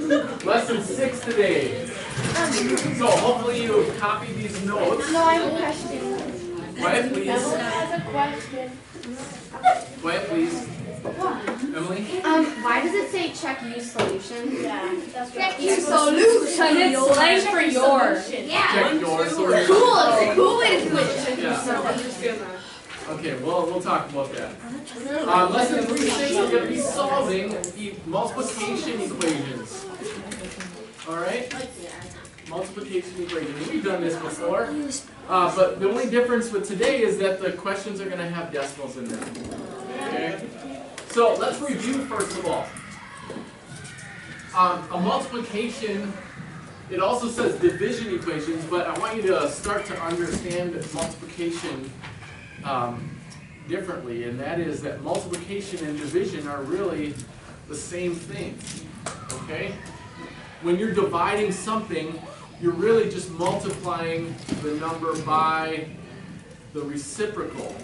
Lesson 6 today. So hopefully you copied these notes. No, I have a question. Quiet, please. I have a question. Quiet, please. Emily? Why does it say check use solution? Yeah, that's Check right. use solution. It's slang for yours. Yeah. Check your solution. Cool. It's a cool way to do it. Yeah. Okay, well, we'll talk about that. Lesson 3-6, we're going to be solving the multiplication equations. Alright? Multiplication equations. We've done this before. But the only difference with today is that the questions are going to have decimals in them. Okay? So let's review first of all. A multiplication, it also says division equations, but I want you to start to understand multiplication differently, and that is that multiplication and division are really the same thing. Okay? When you're dividing something, you're really just multiplying the number by the reciprocal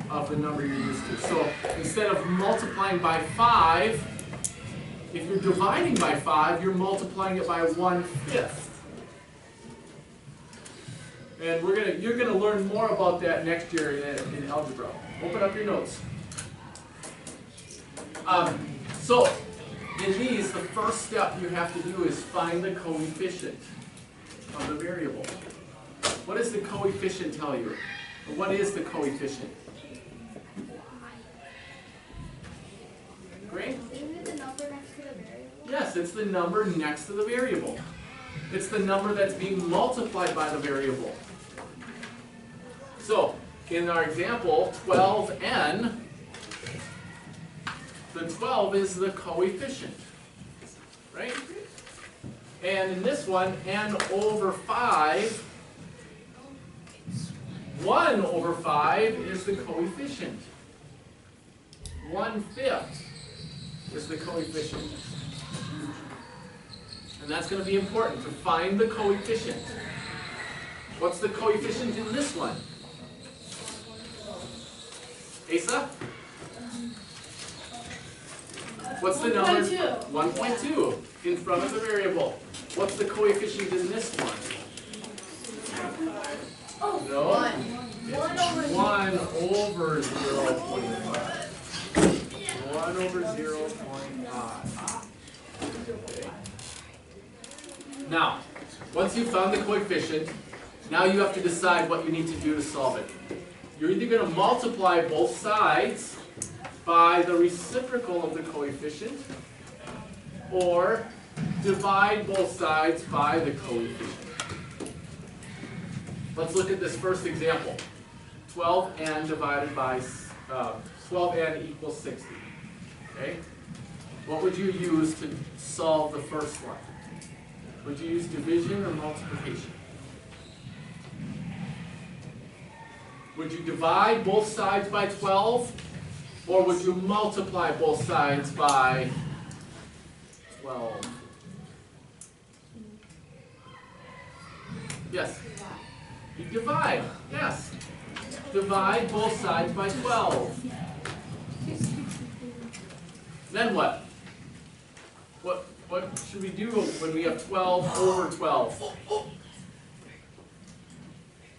of the number you're used to. So instead of multiplying by 5, if you're dividing by 5, you're multiplying it by 1/5. And you're gonna learn more about that next year in algebra. Open up your notes. So in these, the first step you have to do is find the coefficient of the variable. What does the coefficient tell you? What is the coefficient? Great. Isn't it the number next to the variable? Yes, it's the number next to the variable. It's the number that's being multiplied by the variable. So, in our example, 12n, the 12 is the coefficient, right? And in this one, n over 5, 1 over 5 is the coefficient. 1/5 is the coefficient. And that's going to be important to find the coefficient. What's the coefficient in this one? Asa? What's the number? 1.2 in front of the variable. What's the coefficient in this one? No? 1 over 0.5. 1 over 0.5. Okay. Now, once you've found the coefficient, now you have to decide what you need to do to solve it. You're either going to multiply both sides by the reciprocal of the coefficient, or divide both sides by the coefficient. Let's look at this first example. 12n divided by 12n equals 60. Okay? What would you use to solve the first one? Would you use division or multiplication? Would you divide both sides by 12? Or would you multiply both sides by 12? Yes? You divide. Yes. Divide both sides by 12. Then what? What should we do when we have 12 over 12?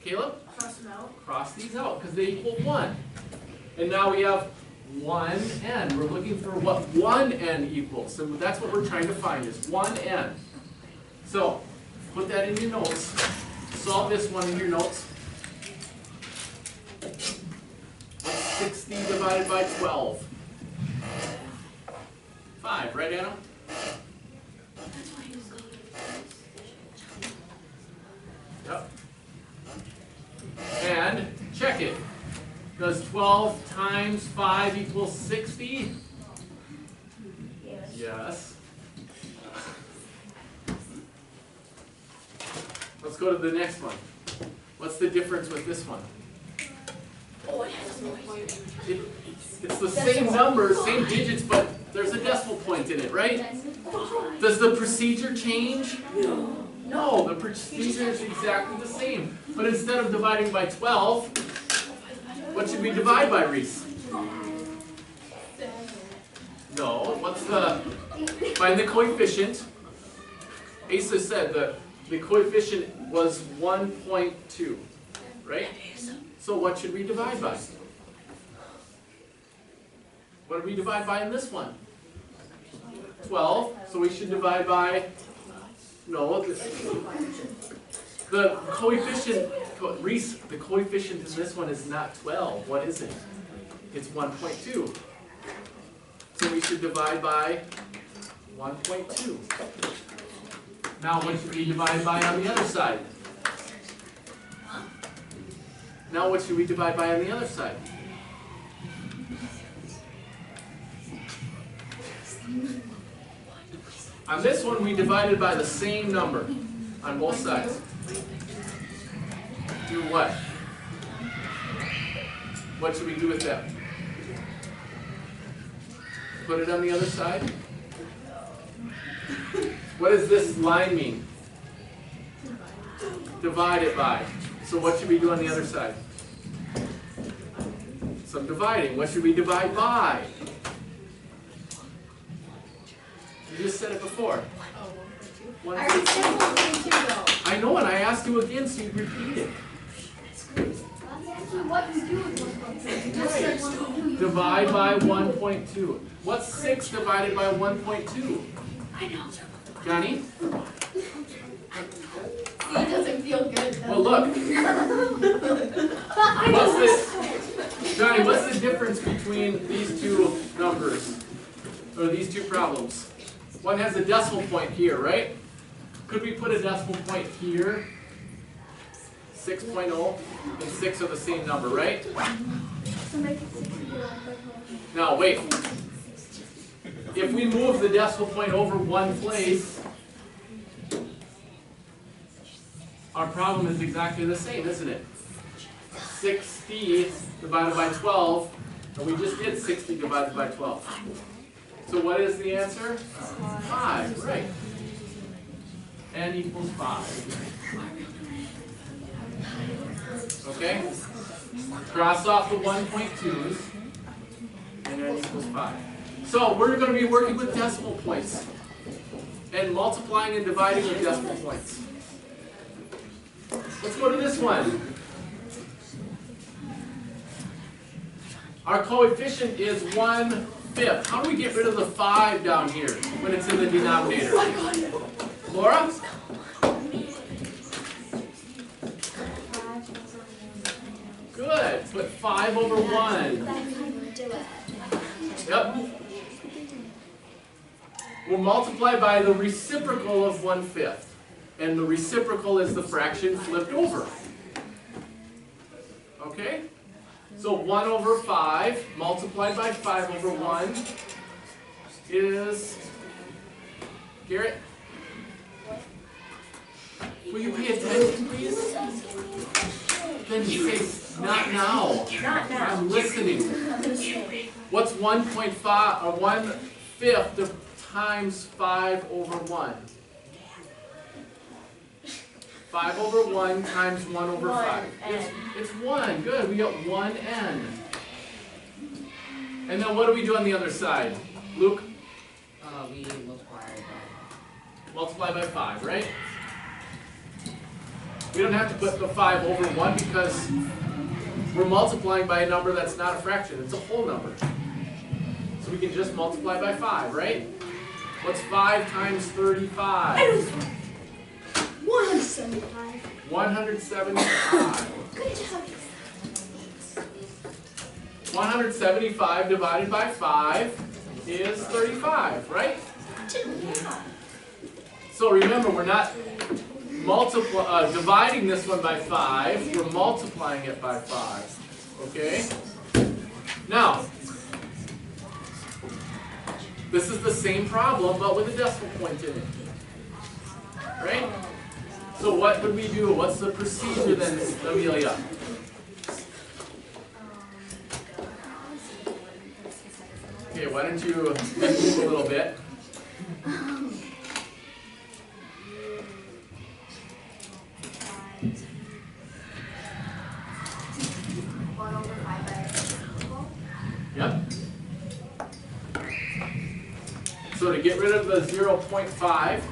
Caleb? Cross them out. Cross these out because they equal 1. And now we have 1n. We're looking for what 1n equals. So that's what we're trying to find is 1n. So put that in your notes. Solve this one in your notes. What's 60 divided by 12? 5, right, Anna? Yep. And check it. Does 12 times 5 equal 60? Yes. Let's go to the next one. What's the difference with this one? It's the same numbers, same digits, but there's a decimal point in it, right? Does the procedure change? No, the procedure is exactly the same. But instead of dividing by 12, what should we divide by, Reese? No, find the coefficient. Asa said the coefficient was 1.2, right? So what should we divide by? What did we divide by in this one? 12, so we should divide by, no, the coefficient, Reese, the coefficient in this one is not 12. What is it? It's 1.2. So we should divide by 1.2. Now what should we divide by on the other side? Now what should we divide by on the other side? On this one, we divided by the same number on both sides. Do what? What should we do with that? Put it on the other side? What does this line mean? Divide it by. So what should we do on the other side? Some dividing. What should we divide by? You just said it before. I already said 1.2 though. I know, and I asked you again, so you repeat it. What you do with 1.2? You just said 1.2. Divide by 1.2. What's 6 divided by 1.2? I know. Johnny? It doesn't feel good though. Well, look. What's this? Johnny, what's the difference between these two numbers? Or these two problems? One has a decimal point here, right? Could we put a decimal point here? 6.0 and 6 are the same number, right? So make it 60. Now, wait. If we move the decimal point over one place, our problem is exactly the same, isn't it? 60 divided by 12, and we just did 60 divided by 12. So what is the answer? 5, right. N equals 5. Okay? Cross off the 1.2s, and N equals 5. So we're going to be working with decimal points, and multiplying and dividing with decimal points. Let's go to this one. Our coefficient is 1/5. How do we get rid of the 5 down here when it's in the denominator? Laura? Good. Put 5 over 1. Yep. We'll multiply by the reciprocal of 1/5. And the reciprocal is the fraction flipped over. Okay? So 1 over 5 multiplied by 5 over 1 is, Garrett? Will you pay attention, please? Then you say, not now. Not now. I'm listening. What's 1.5 or 1/5 times 5 over 1? 5 over 1 times 1 over 5. It's 1. Good. We got 1n. And then what do we do on the other side? Luke? We Multiply by 5, right? We don't have to put the 5 over 1 because we're multiplying by a number that's not a fraction. It's a whole number. So we can just multiply by 5, right? What's 5 times 35? 175. 175. Good job. 175 divided by 5 is 35, right? So remember, we're not dividing this one by 5, we're multiplying it by 5. Okay? Now, this is the same problem, but with a decimal point in it. Right? So what would we do? What's the procedure then, Amelia? Okay, why don't you move a little bit? Yep. So to get rid of the 0.5,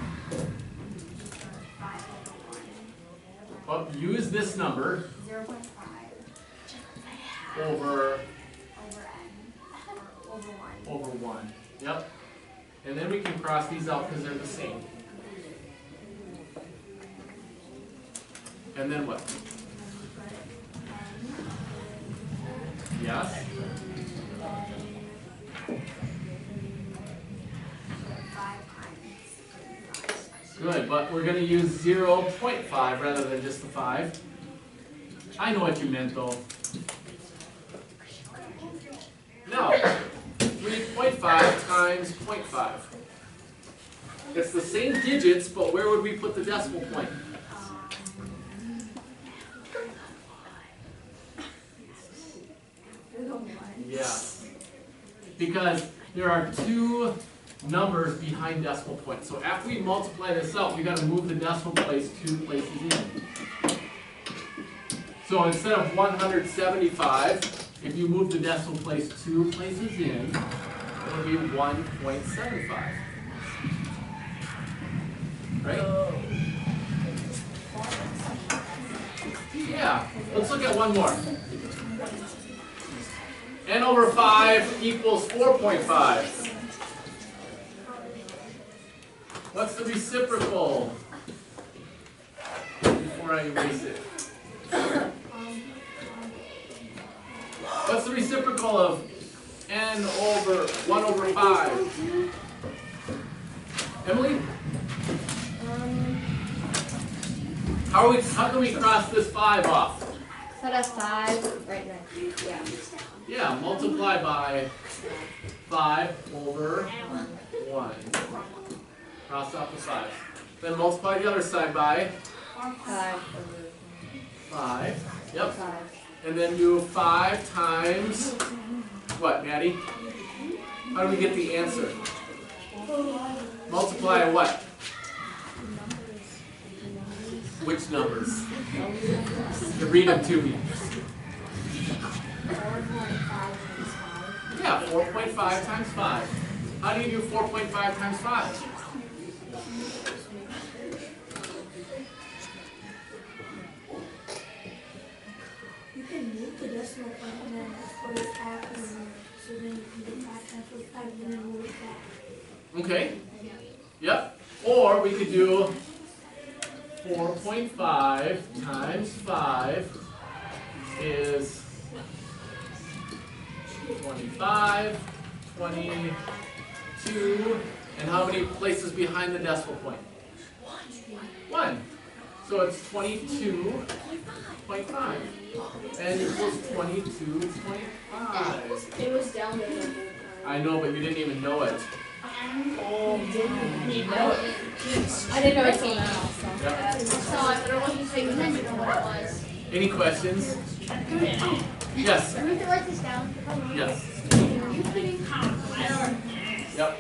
Well, use this number 0.5 over over n, or over 1. over 1. Yep. And then we can cross these out because they're the same. And then what? Yes? 5 times. Good, but we're going to use 0.5 rather than just the 5. I know what you meant though. Now, 3.5 times 0.5. It's the same digits, but where would we put the decimal point? Yeah. Because there are 2 numbers behind decimal points. So after we multiply this out, we got to move the decimal place 2 places in. So instead of 175, if you move the decimal place 2 places in, it'll be 1.75. Right? Yeah. Let's look at one more. N over 5 equals 4.5. What's the reciprocal? Before I erase it. What's the reciprocal of n over 1 over 5? Emily? How can we cross this 5 off? Put a 5 right next. Yeah. Yeah, multiply by 5 over 1. Cross off the 5. Then multiply the other side by 5 over 5. Yep. 5. And then do 5 times what, Maddie? How do we get the answer? Multiply what? Which numbers? You read them to me. Yeah, 4.5 times 5. How do you do 4.5 times 5? You can move the decimal point and then put it back in there. So then you can get back and put it back and then move it back. Okay. Yep. Or we could do 4.5 times 5 is 25, 22, and how many places behind the decimal point? 1. So it's 22.5. And equals 22.5. It was down there the whole time. I know, but you didn't even know it. I didn't know it came out. Yep. So I don't want you to pay attention to what it was. Any questions? Yes. I need to write this down. Yes. Yep.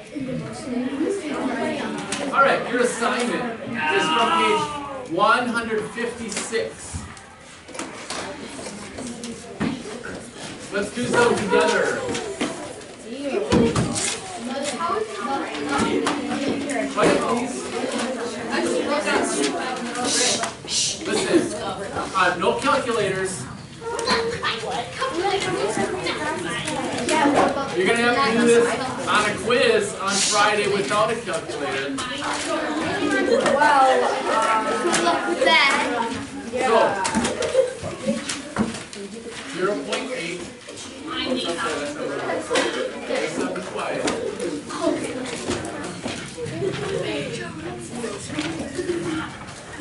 All right, your assignment is from page 156. Let's do some together. Quiet, please. Listen, no calculators. You're going to have to do this on a quiz on Friday without a calculator. Good luck with that. So, 0.8. That's not the quiet.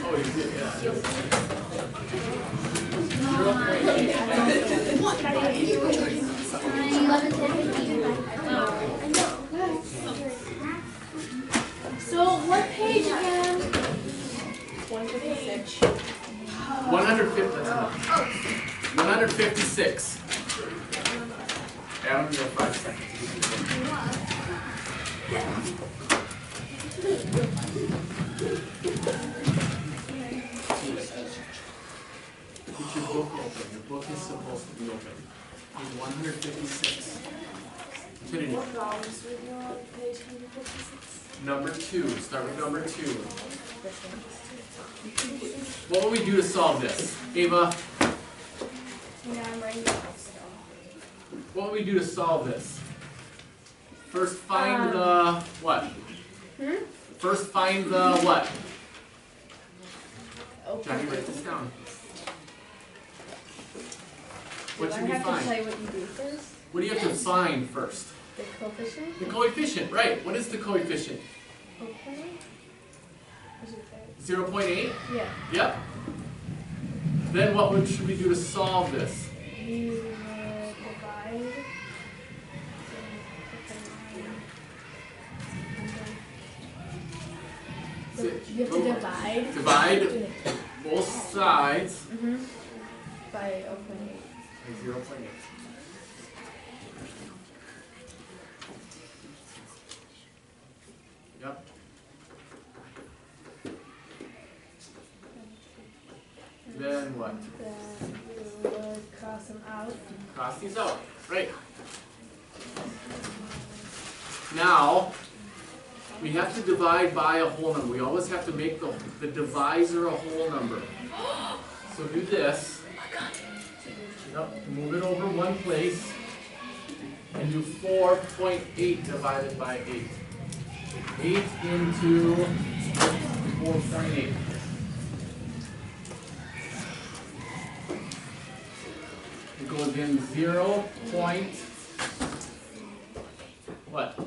Oh, you did, yeah. 0.8. So what page again? 156. 150, that's enough. 156. Adam, you have 5 seconds. Put your book open. Your book is supposed to be open. Page 156. Trinity. What dollars we on page 156? Number 2. Start with number 2. What will we do to solve this? Ava, Yeah, I'm writing it down still. what will we do to solve this? First find the what? First find the what? Johnny, write this down. What should we Do I have to find? tell you what you do first? What do you have to find first? The coefficient? The coefficient, right. What is the coefficient? Okay. Is it there? 0.8? Yeah. Yep. Then what should we do to solve this? You divide. You have to divide. Divide both sides By 0.8. by 0.8. Yep. Then what? Then you would cross them out. Cross these out. Right. Now, we have to divide by a whole number. We always have to make the divisor a whole number. So do this. Yep, move it over one place and do 4.8 divided by 8. 8 into 4.8. It goes in 0. What?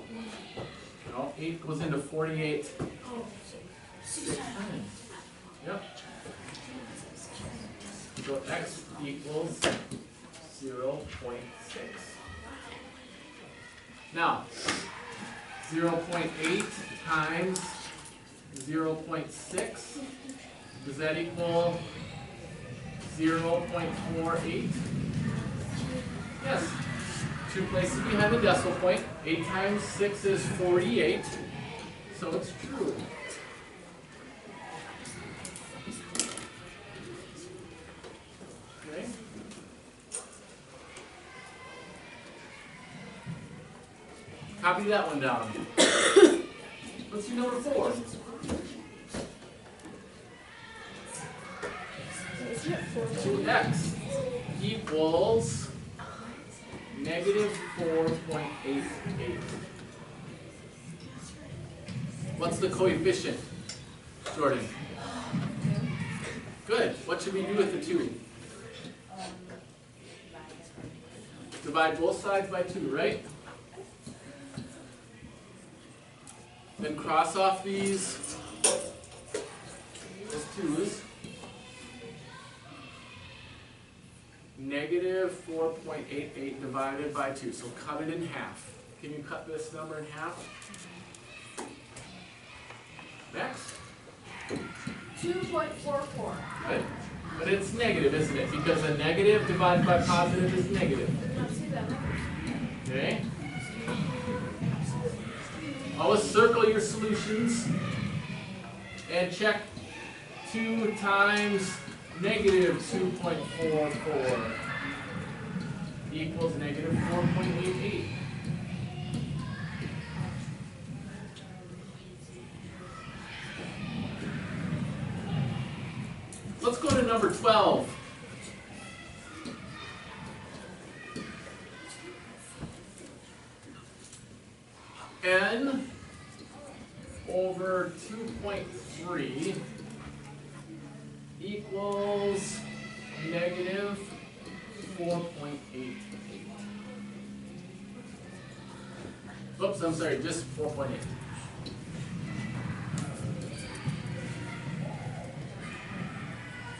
No, 8 goes into 48. Yep. So x equals 0.6. Now, 0.8 times 0.6, does that equal 0.48? Yes. 2 places behind the decimal point. 8 times 6 is 48. So it's true. Okay. Copy that one down. Let's do number 4. Isn't it 4? 2x equals negative 4.88. What's the coefficient, Jordan? Good. What should we do with the 2? Divide both sides by 2, right? Then cross off these 2's. Negative 4.88 divided by 2. So cut it in half. Can you cut this number in half? Next. 2.44. Good. But it's negative, isn't it? Because a negative divided by positive is negative. Okay? Always circle your solutions and check 2 times negative 2.44 equals negative 4.88. Let's go to number 12. N over 2.3 equals negative 4.88. Oops, I'm sorry, just 4.8.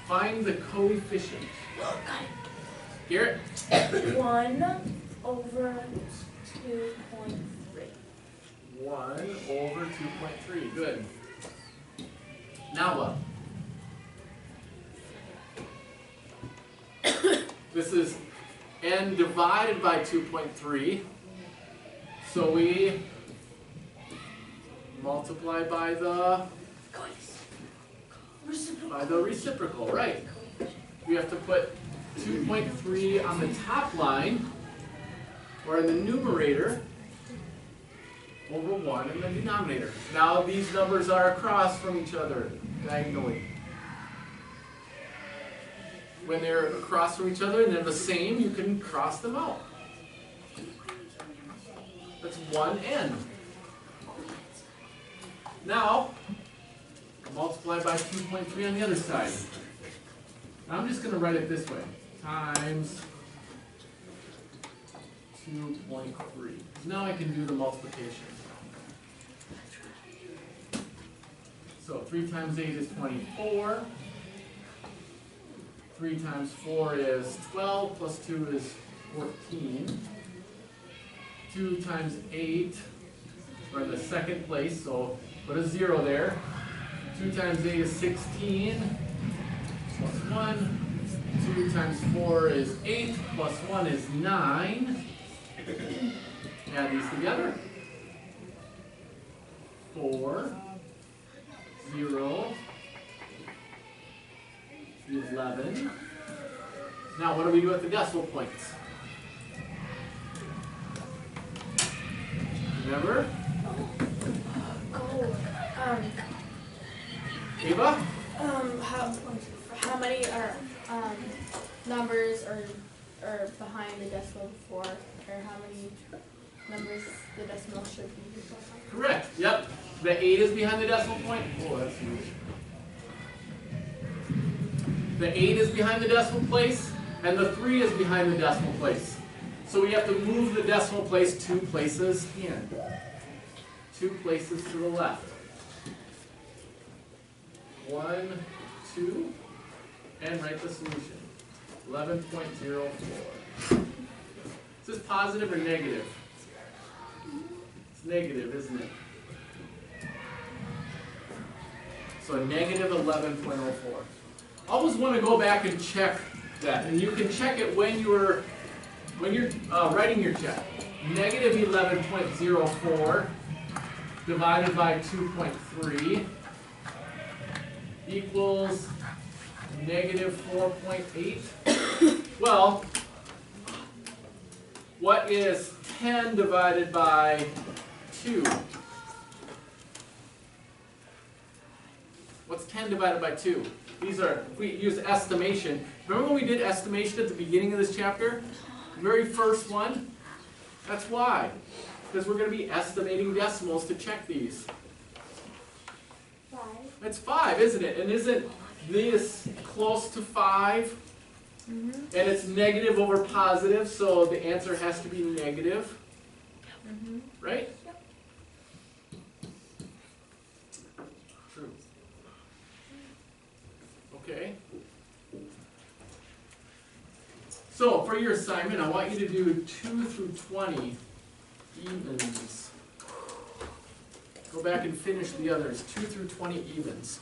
Find the coefficient. Garrett? 1 over 2.3. 1 over 2.3. Good. Now what? This is n divided by 2.3. So we multiply by the reciprocal, right? We have to put 2.3 on the top line, or in the numerator, over 1 in the denominator. Now these numbers are across from each other diagonally. When they're across from each other and they're the same, you can cross them out. That's 1n. Now, multiply by 2.3 on the other side. I'm just going to write it this way. Times 2.3. Now I can do the multiplication. So 3 times 8 is 24. 3 times 4 is 12, plus 2 is 14. 2 times 8, we're in the second place, so put a 0 there. 2 times 8 is 16, plus 1. 2 times 4 is 8, plus 1 is 9. Add these together. 4, 0, 11. Now what do we do at the decimal points? Remember? Ava? How many are numbers are behind the decimal before, or how many numbers the decimal should be before? Correct. Yep. The 8 is behind the decimal point. Oh, that's huge. The 8 is behind the decimal place, and the 3 is behind the decimal place. So we have to move the decimal place 2 places in. 2 places to the left. 1, 2, and write the solution. 11.04. Is this positive or negative? It's negative, isn't it? So negative 11.04. Always want to go back and check that, and you can check it when you're writing your check. Negative 11.04 divided by 2.3 equals negative 4.8. Well, what is 10 divided by 2? What's 10 divided by 2? These are, if we use estimation. Remember when we did estimation at the beginning of this chapter? The very first one? That's why. Because we're going to be estimating decimals to check these. 5. It's 5, isn't it? And isn't this close to 5? Mm-hmm. And it's negative over positive, so the answer has to be negative. Mm-hmm. Right? True. Okay. So for your assignment, I want you to do 2 through 20 evens. Go back and finish the others. 2 through 20 evens.